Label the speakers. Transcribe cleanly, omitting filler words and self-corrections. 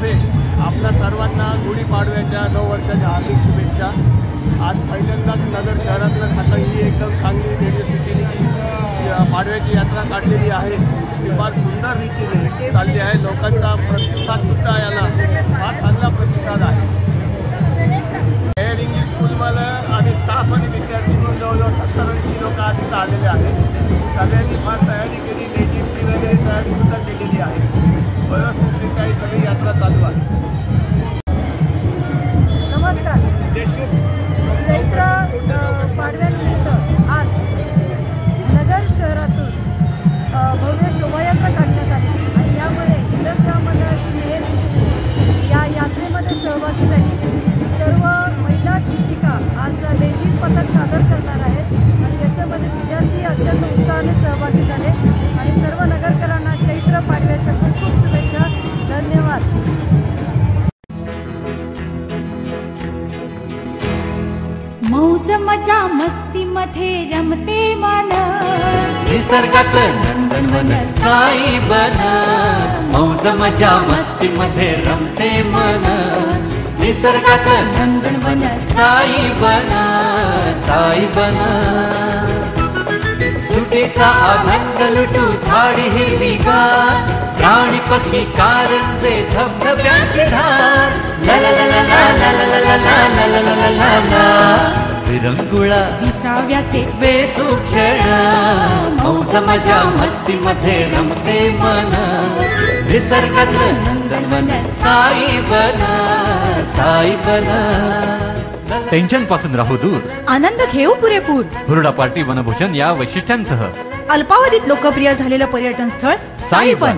Speaker 1: तर्फे आपल्या सर्वांना गुढीपाडव्याच्या 9 वर्षाच्या हार्दिक शुभेच्छा। आज पहिल्यांदाच नगर शहरातलं सकाळी ही एकदम चांगली रेडिओसिटीने जी पाडव्याची यात्रा काढलेली आहे ती फार सुंदर रीतीने चालली आहे। लोकांचा प्रतिसादसुद्धा याला फार चांगला प्रतिसाद आहे। एअर इंग्लिश स्कूलमध्ये आणि स्टाफ आणि विद्यार्थी म्हणून जवळजवळ 70-80 लोक आज इथं आलेले आहेत। सगळ्यांनी फार तयारी केली, लेझिमची वगैरे तयारीसुद्धा केलेली आहे। व्यवस्थितरित्या ही सगळी यात्रा चालू आहे।
Speaker 2: नमस्कार। चैत्र पाडव्यानिमित्त आज नगर शहरातून भव्य शोभायात्रा काढण्यात आली आणि यामध्ये इंद्रसेवा मंडळाची मेयर इंग्लिश या यात्रेमध्ये सहभागी झाली। सर्व महिला शिक्षिका आज लेझिम पथक सादर करणार आहेत आणि याच्यामध्ये विद्यार्थी अत्यंत उत्साहाने सहभागी झाले आणि सर्व नगरकरांना चैत्र पाडव्याच्या खूप खूप शुभेच्छा। धन्यवाद।
Speaker 3: मौज मजा मस्ती मध्ये रमते मन,
Speaker 4: निसर्गात नंदनवन साई बन। मौज मजा मस्ती मध्ये रमते मन, निसर्गात नंदनवन साई बन, साई बन। सुटीचा आनंद लुटू झाडी हिरवीगार, प्राणी पक्षी कारंजे धबधब्यांची धार। ला ला ला ला ला ला ला ला ला ला ला ला ला ला। विरंगुळा
Speaker 3: विसाव्याचे
Speaker 4: वेचू क्षण, मौज मजा मस्ती मध्ये रमते मन, निसर्गात नंदनवन साई बन, साई बन।
Speaker 5: टेन्शन पासून राहू दूर,
Speaker 3: आनंद घेऊ पुरेपूर।
Speaker 5: हुरडा पार्टी वनभूषण या वैशिष्ट्यांसह
Speaker 3: अल्पावधीत लोकप्रिय झालेलं पर्यटन स्थळ साईबन।